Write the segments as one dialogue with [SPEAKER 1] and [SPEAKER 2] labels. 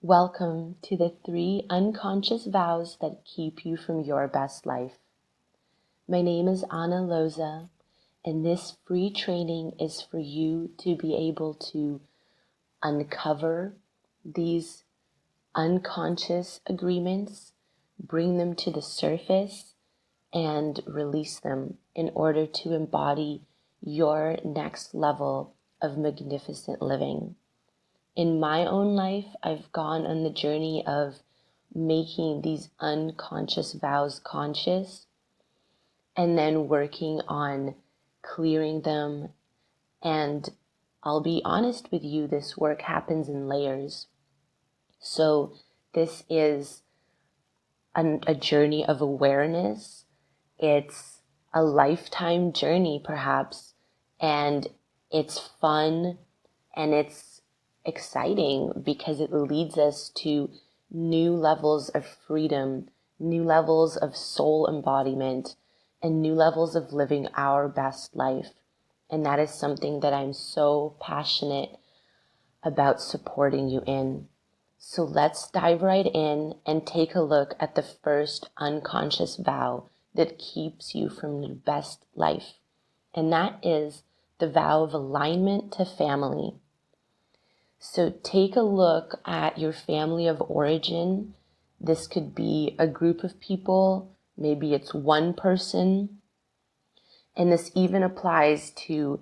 [SPEAKER 1] Welcome to the 3 unconscious vows that keep you from your best life. My name is Ana Loza, and this free training is for you to be able to uncover these unconscious agreements, bring them to the surface, and release them in order to embody your next level of magnificent living. In my own life, I've gone on the journey of making these unconscious vows conscious and then working on clearing them. And I'll be honest with you, this work happens in layers. So this is a journey of awareness. It's a lifetime journey, perhaps, and it's fun and it's exciting because it leads us to new levels of freedom, new levels of soul embodiment, and new levels of living our best life. And that is something that I'm so passionate about supporting you in. So let's dive right in and take a look at the first unconscious vow that keeps you from your best life. And that is the vow of alignment to family. So take a look at your family of origin. This could be a group of people, maybe it's one person. And this even applies to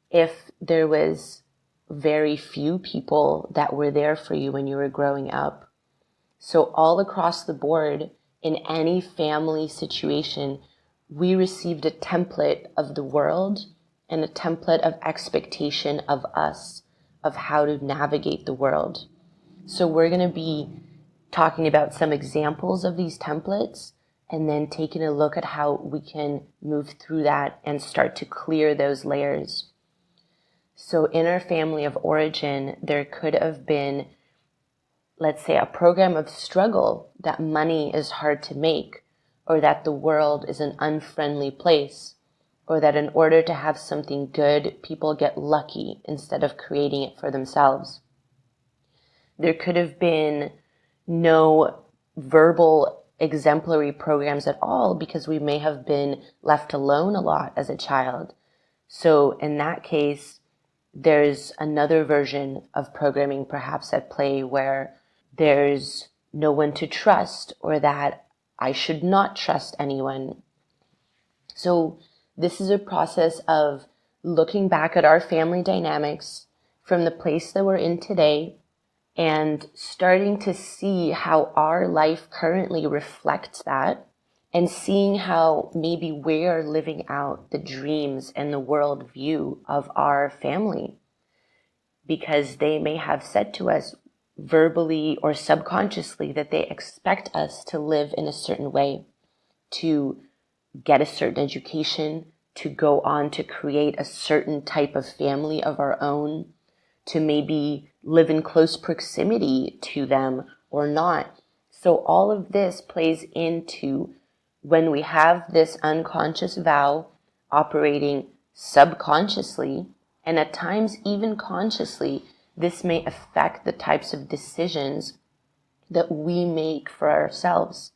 [SPEAKER 1] if there was very few people that were there for you when you were growing up. So all across the board, in any family situation, we received a template of the world and a template of expectation of us, of how to navigate the world. So we're going to be talking about some examples of these templates and then taking a look at how we can move through that and start to clear those layers. So in our family of origin, there could have been, let's say, a program of struggle that money is hard to make, or that the world is an unfriendly place, or that in order to have something good, people get lucky instead of creating it for themselves. There could have been no verbal exemplary programs at all because we may have been left alone a lot as a child. So in that case, there's another version of programming perhaps at play where there's no one to trust, or that I should not trust anyone. So this is a process of looking back at our family dynamics from the place that we're in today and starting to see how our life currently reflects that, and seeing how maybe we are living out the dreams and the world view of our family, because they may have said to us verbally or subconsciously that they expect us to live in a certain way, to get a certain education, to go on to create a certain type of family of our own, to maybe live in close proximity to them or not. So all of this plays into when we have this unconscious vow operating subconsciously, and at times even consciously, this may affect the types of decisions that we make for ourselves.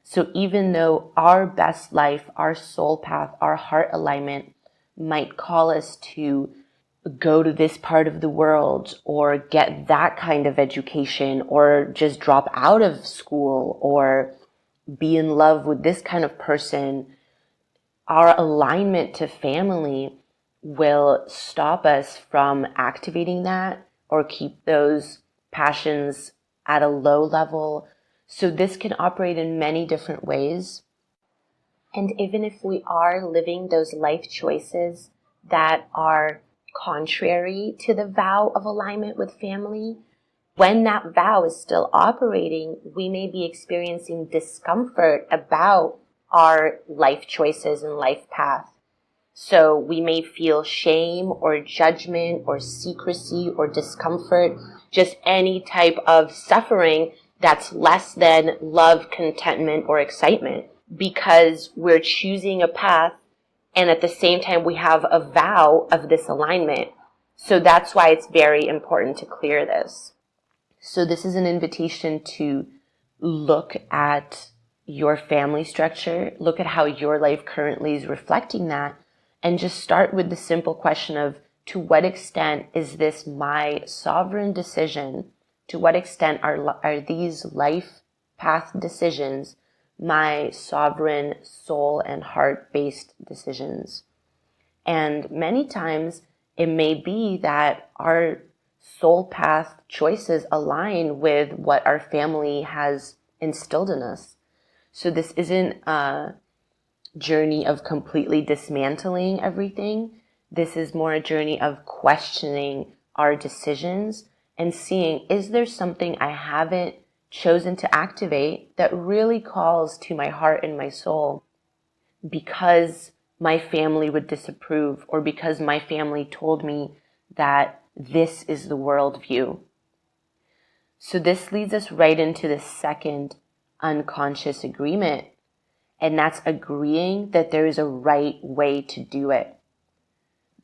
[SPEAKER 1] So even though our best life, our soul path, our heart alignment might call us to go to this part of the world or get that kind of education or just drop out of school or be in love with this kind of person, our alignment to family will stop us from activating that or keep those passions at a low level. So this can operate in many different ways. And even if we are living those life choices that are contrary to the vow of alignment with family, when that vow is still operating, we may be experiencing discomfort about our life choices and life path. So we may feel shame or judgment or secrecy or discomfort, just any type of suffering that's less than love, contentment, or excitement, because we're choosing a path and at the same time we have a vow of this alignment. So that's why it's very important to clear this. So this is an invitation to look at your family structure, look at how your life currently is reflecting that, and just start with the simple question of, to what extent is this my sovereign decision? To what extent are these life path decisions my sovereign soul and heart-based decisions? And many times it may be that our soul path choices align with what our family has instilled in us. So this isn't a journey of completely dismantling everything. This is more a journey of questioning our decisions and seeing, is there something I haven't chosen to activate that really calls to my heart and my soul because my family would disapprove, or because my family told me that this is the worldview. So this leads us right into the second unconscious agreement, and that's agreeing that there is a right way to do it.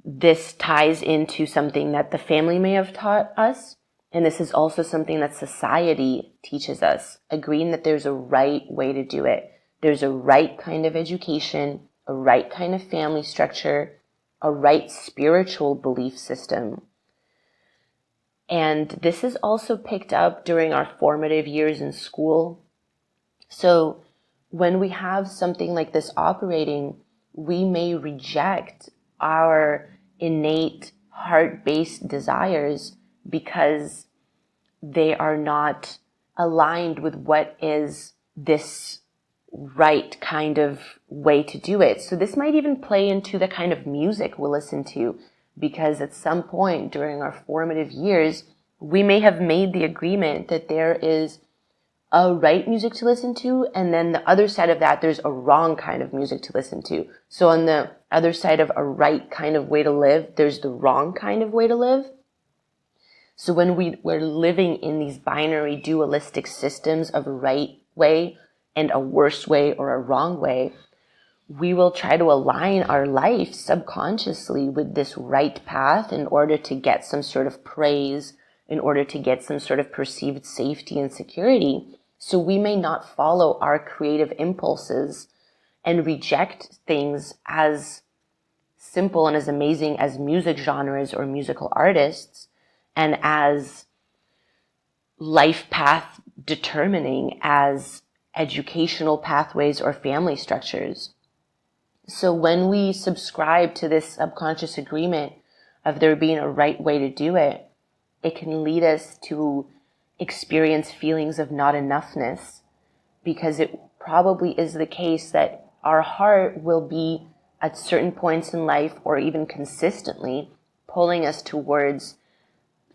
[SPEAKER 1] This ties into something that the family may have taught us, and this is also something that society teaches us, agreeing that there's a right way to do it. There's a right kind of education, a right kind of family structure, a right spiritual belief system. And this is also picked up during our formative years in school. So when we have something like this operating, we may reject our innate heart-based desires because they are not aligned with what is this right kind of way to do it. So this might even play into the kind of music we'll listen to, because at some point during our formative years, we may have made the agreement that there is a right music to listen to, and then the other side of that, there's a wrong kind of music to listen to. So on the other side of a right kind of way to live, there's the wrong kind of way to live. So when we're living in these binary dualistic systems of a right way and a worse way or a wrong way, we will try to align our life subconsciously with this right path in order to get some sort of praise, in order to get some sort of perceived safety and security. So we may not follow our creative impulses and reject things as simple and as amazing as music genres or musical artists, and as life path determining as educational pathways or family structures. So when we subscribe to this subconscious agreement of there being a right way to do it, it can lead us to experience feelings of not enoughness, because it probably is the case that our heart will be at certain points in life, or even consistently, pulling us towards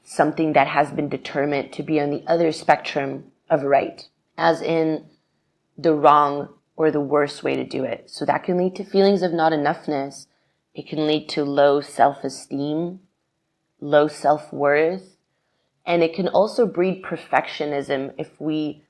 [SPEAKER 1] something that has been determined to be on the other spectrum of right, as in the wrong or the worst way to do it. So that can lead to feelings of not enoughness. It can lead to low self-esteem, low self-worth, and it can also breed perfectionism if we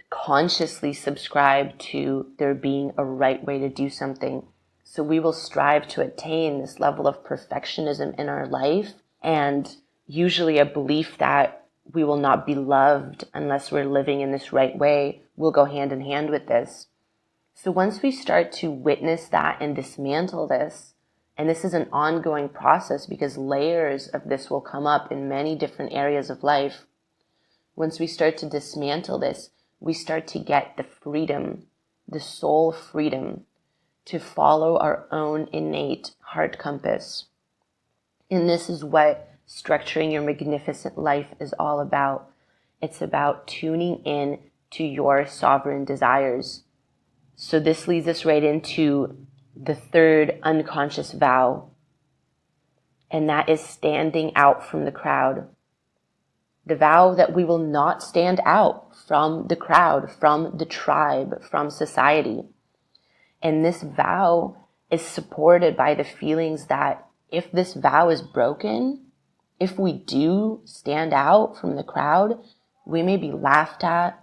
[SPEAKER 1] consciously subscribe to there being a right way to do something. So we will strive to attain this level of perfectionism in our life, and usually a belief that we will not be loved unless we're living in this right way will go hand in hand with this. So once we start to witness that and dismantle this, and this is an ongoing process because layers of this will come up in many different areas of life. Once we start to dismantle this, we start to get the freedom, the soul freedom, to follow our own innate heart compass. And this is what structuring your magnificent life is all about. It's about tuning in to your sovereign desires. So this leads us right into the third unconscious vow, and that is standing out from the crowd. The vow that we will not stand out from the crowd, from the tribe, from society. And this vow is supported by the feelings that if this vow is broken, if we do stand out from the crowd, we may be laughed at,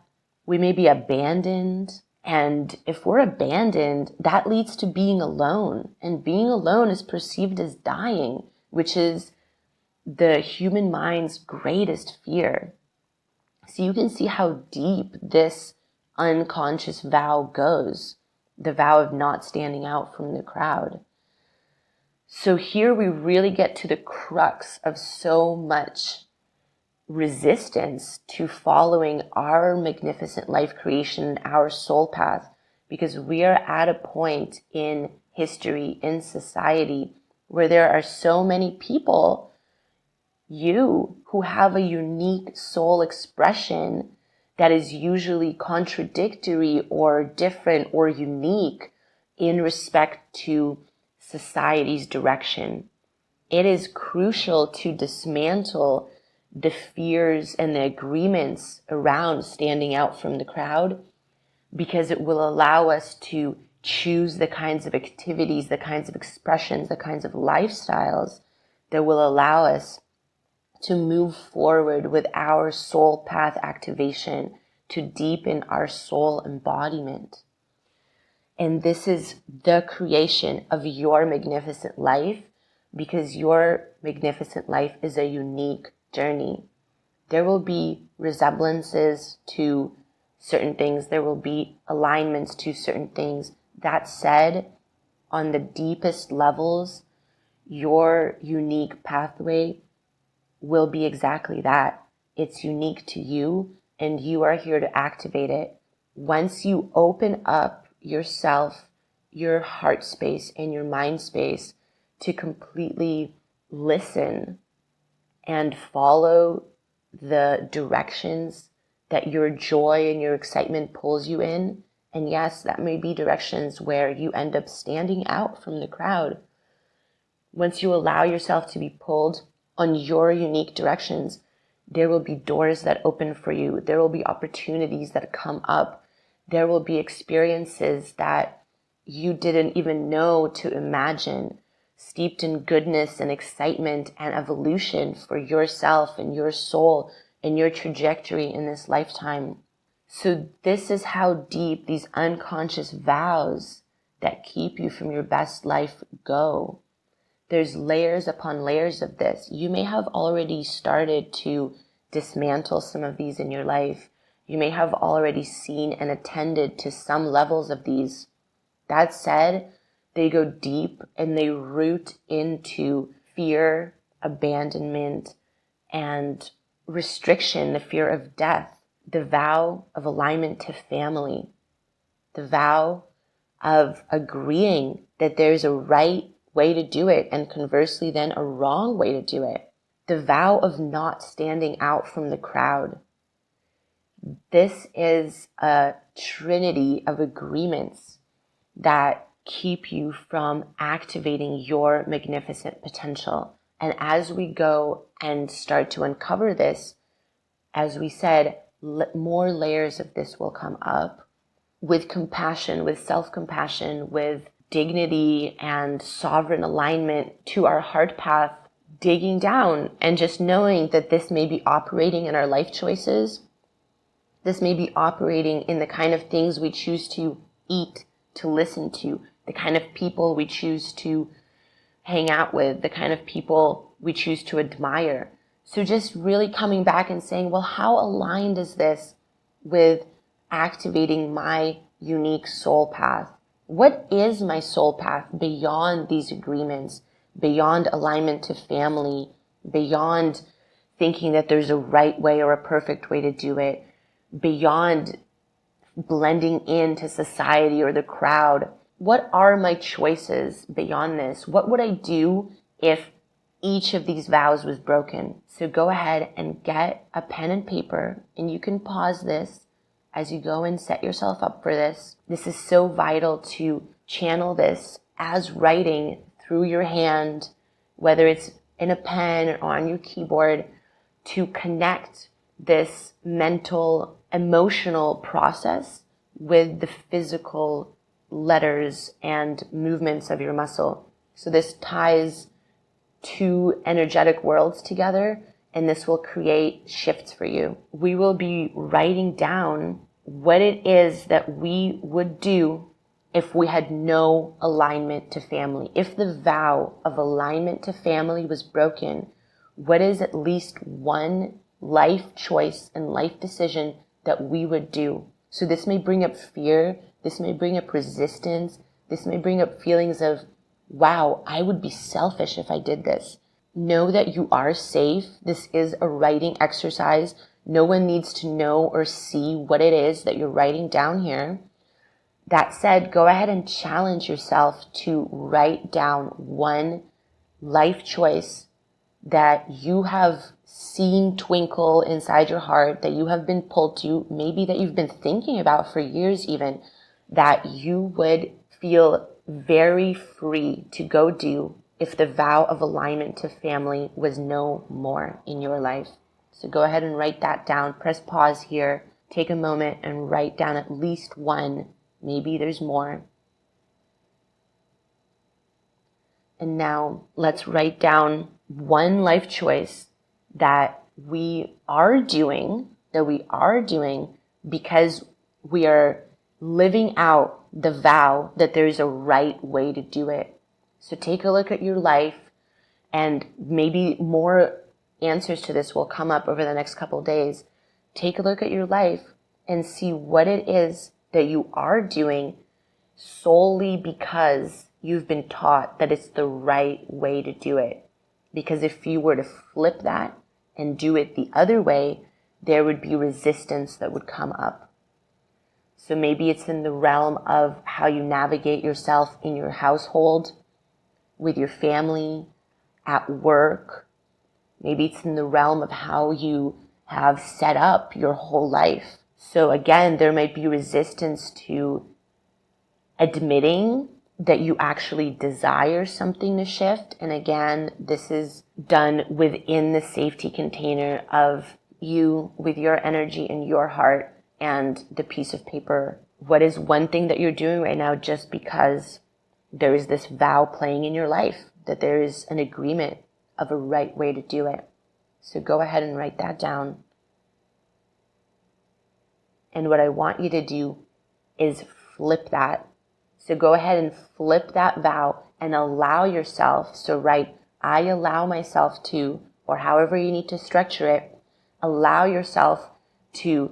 [SPEAKER 1] we may be abandoned. And if we're abandoned, that leads to being alone. And being alone is perceived as dying, which is the human mind's greatest fear. So you can see how deep this unconscious vow goes, the vow of not standing out from the crowd. So here we really get to the crux of so much resistance to following our magnificent life creation, our soul path, because we are at a point in history, in society, where there are so many people, you, who have a unique soul expression that is usually contradictory or different or unique in respect to society's direction. It is crucial to dismantle the fears and the agreements around standing out from the crowd, because it will allow us to choose the kinds of activities, the kinds of expressions, the kinds of lifestyles that will allow us to move forward with our soul path activation, to deepen our soul embodiment. And this is the creation of your magnificent life, because your magnificent life is a unique journey. There will be resemblances to certain things. There will be alignments to certain things. That said, on the deepest levels, your unique pathway will be exactly that. It's unique to you, and you are here to activate it. Once you open up yourself, your heart space, and your mind space to completely listen and follow the directions that your joy and your excitement pulls you in. And yes, that may be directions where you end up standing out from the crowd. Once you allow yourself to be pulled on your unique directions, there will be doors that open for you. There will be opportunities that come up. There will be experiences that you didn't even know to imagine, steeped in goodness and excitement and evolution for yourself and your soul and your trajectory in this lifetime. So this is how deep these unconscious vows that keep you from your best life go. There's layers upon layers of this. You may have already started to dismantle some of these in your life. You may have already seen and attended to some levels of these. That said, they go deep and they root into fear, abandonment, and restriction, the fear of death, the vow of alignment to family, the vow of agreeing that there's a right way to do it, and conversely then a wrong way to do it. The vow of not standing out from the crowd. This is a trinity of agreements that keep you from activating your magnificent potential. And as we go and start to uncover this, as we said, more layers of this will come up with compassion, with self-compassion, with dignity and sovereign alignment to our heart path, digging down and just knowing that this may be operating in our life choices. This may be operating in the kind of things we choose to eat, to listen to, the kind of people we choose to hang out with, the kind of people we choose to admire. So just really coming back and saying, well, how aligned is this with activating my unique soul path? What is my soul path beyond these agreements, beyond alignment to family, beyond thinking that there's a right way or a perfect way to do it, beyond blending into society or the crowd? What are my choices beyond this? What would I do if each of these vows was broken? So go ahead and get a pen and paper, and you can pause this as you go and set yourself up for this. This is so vital to channel this as writing through your hand, whether it's in a pen or on your keyboard, to connect this mental, emotional process with the physical letters and movements of your muscle. So this ties two energetic worlds together, and this will create shifts for you. We will be writing down what it is that we would do if we had no alignment to family. If the vow of alignment to family was broken, what is at least one life choice and life decision that we would do. So this may bring up fear, this may bring up resistance, this may bring up feelings of, wow, I would be selfish if I did this. Know that you are safe. This is a writing exercise. No one needs to know or see what it is that you're writing down here. That said, go ahead and challenge yourself to write down one life choice that you have seen twinkle inside your heart, that you have been pulled to, maybe that you've been thinking about for years even, that you would feel very free to go do if the vow of alignment to family was no more in your life. So go ahead and write that down. Press pause here. Take a moment and write down at least one. Maybe there's more. And now let's write down one life choice that we are doing because we are living out the vow that there's a right way to do it. So take a look at your life, and maybe more answers to this will come up over the next couple days. Take a look at your life and see what it is that you are doing solely because you've been taught that it's the right way to do it. Because if you were to flip that and do it the other way, there would be resistance that would come up. So maybe it's in the realm of how you navigate yourself in your household, with your family, at work. Maybe it's in the realm of how you have set up your whole life. So again, there might be resistance to admitting that you actually desire something to shift. And again, this is done within the safety container of you with your energy and your heart and the piece of paper. What is one thing that you're doing right now just because there is this vow playing in your life, that there is an agreement of a right way to do it? So go ahead and write that down. And what I want you to do is flip that. So go ahead and flip that vow and allow yourself. So write, I allow myself to, or however you need to structure it, allow yourself to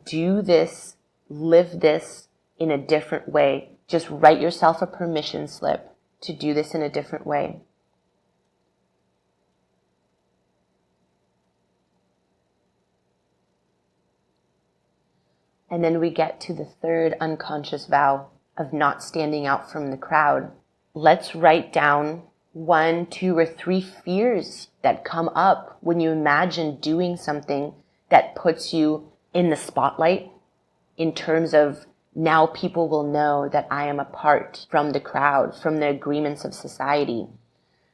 [SPEAKER 1] do this, live this in a different way. Just write yourself a permission slip to do this in a different way. And then we get to the third unconscious vow of not standing out from the crowd. Let's write down 1, 2, or 3 fears that come up when you imagine doing something that puts you in the spotlight, in terms of now people will know that I am apart from the crowd, from the agreements of society.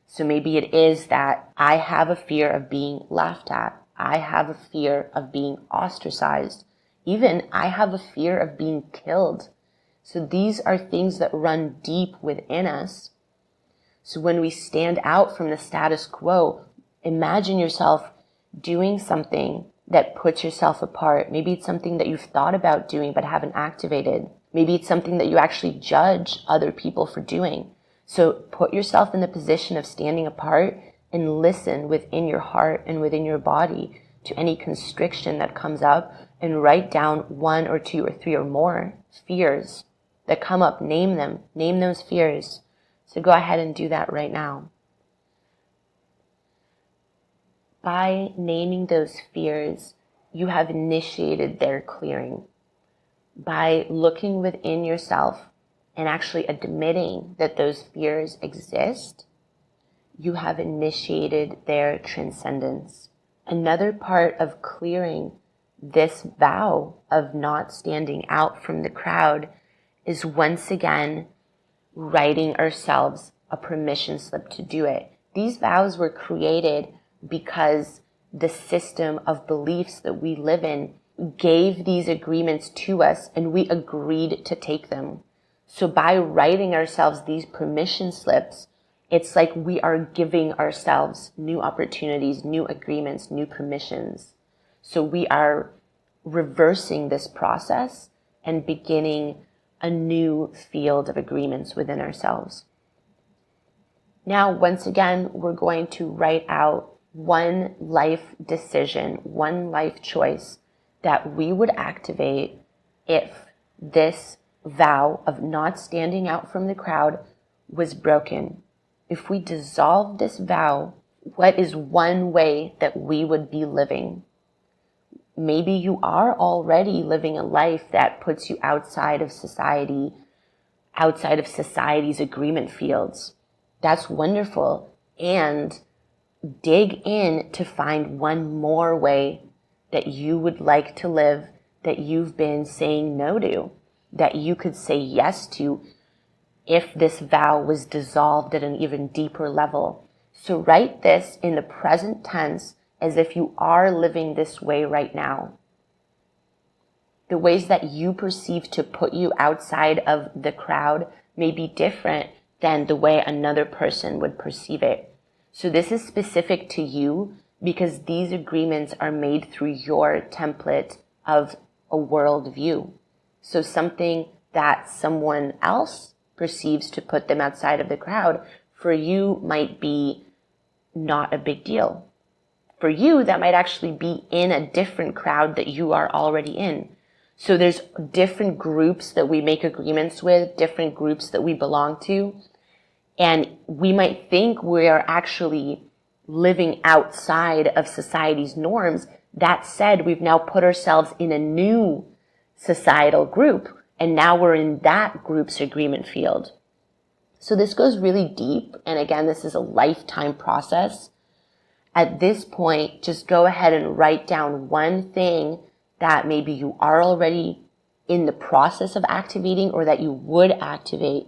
[SPEAKER 1] So maybe it is that I have a fear of being laughed at. I have a fear of being ostracized. Even I have a fear of being killed. So these are things that run deep within us. So when we stand out from the status quo, imagine yourself doing something that puts yourself apart. Maybe it's something that you've thought about doing but haven't activated. Maybe it's something that you actually judge other people for doing. So put yourself in the position of standing apart and listen within your heart and within your body to any constriction that comes up, and write down 1 or 2 or 3 or more fears that come up. Name them. Name those fears. So go ahead and do that right now. By naming those fears, you have initiated their clearing. By looking within yourself and actually admitting that those fears exist, you have initiated their transcendence. Another part of clearing this vow of not standing out from the crowd is once again writing ourselves a permission slip to do it. These vows were created because the system of beliefs that we live in gave these agreements to us and we agreed to take them. So by writing ourselves these permission slips, it's like we are giving ourselves new opportunities, new agreements, new permissions. So we are reversing this process and beginning a new field of agreements within ourselves. Now, once again, we're going to write out one life decision, one life choice that we would activate if this vow of not standing out from the crowd was broken. If we dissolve this vow, what is one way that we would be living? Maybe you are already living a life that puts you outside of society, outside of society's agreement fields. That's wonderful. And dig in to find one more way that you would like to live, that you've been saying no to, that you could say yes to if this vow was dissolved at an even deeper level. So write this in the present tense as if you are living this way right now. The ways that you perceive to put you outside of the crowd may be different than the way another person would perceive it. So this is specific to you because these agreements are made through your template of a worldview. So something that someone else perceives to put them outside of the crowd, for you might be not a big deal. For you, that might actually be in a different crowd that you are already in. So there's different groups that we make agreements with, different groups that we belong to. And we might think we are actually living outside of society's norms. That said, we've now put ourselves in a new societal group, and now we're in that group's agreement field. So this goes really deep. And again, this is a lifetime process. At this point, just go ahead and write down one thing that maybe you are already in the process of activating or that you would activate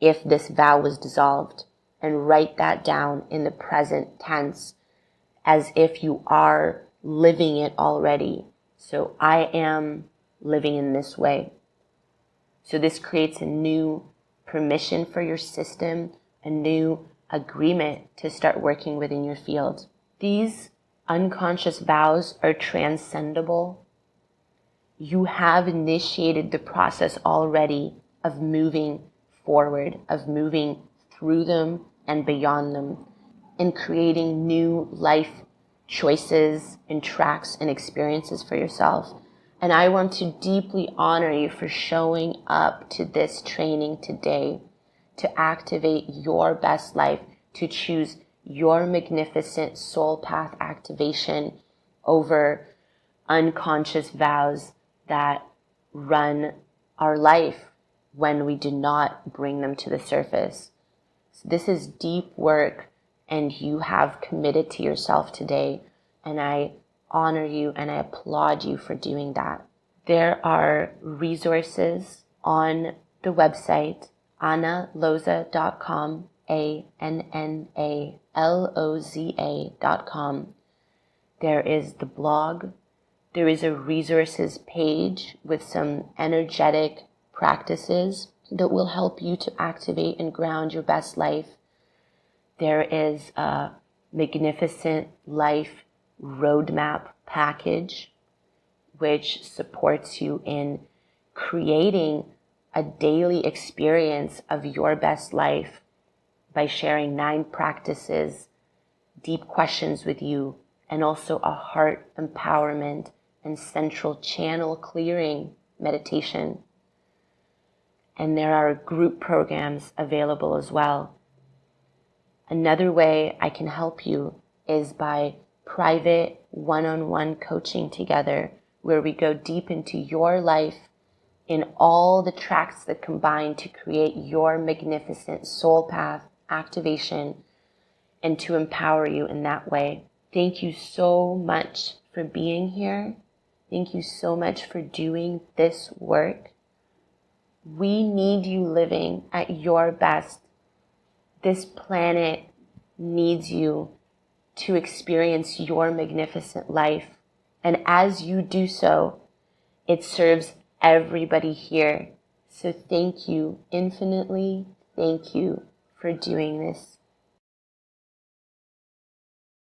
[SPEAKER 1] if this vow was dissolved, and write that down in the present tense as if you are living it already. So I am living in this way. So this creates a new permission for your system, a new agreement to start working within your field. These unconscious vows are transcendable. You have initiated the process already of moving forward, of moving through them and beyond them, and creating new life choices and tracks and experiences for yourself. And I want to deeply honor you for showing up to this training today, to activate your best life, to choose your magnificent soul path activation over unconscious vows that run our life when we do not bring them to the surface. So this is deep work, and you have committed to yourself today, and I honor you and I applaud you for doing that. There are resources on the website, annaloza.com, ANNALOZA.com. There is the blog. There is a resources page with some energetic practices that will help you to activate and ground your best life. There is a magnificent life roadmap package which supports you in creating a daily experience of your best life by sharing 9 practices, deep questions with you, and also a heart empowerment and central channel clearing meditation. And there are group programs available as well. Another way I can help you is by private one-on-one coaching together, where we go deep into your life in all the tracks that combine to create your magnificent soul path activation and to empower you in that way. Thank you so much for being here. Thank you so much for doing this work. We need you living at your best. This planet needs you to experience your magnificent life. And as you do so, it serves everybody here. So thank you infinitely. Thank you for doing this.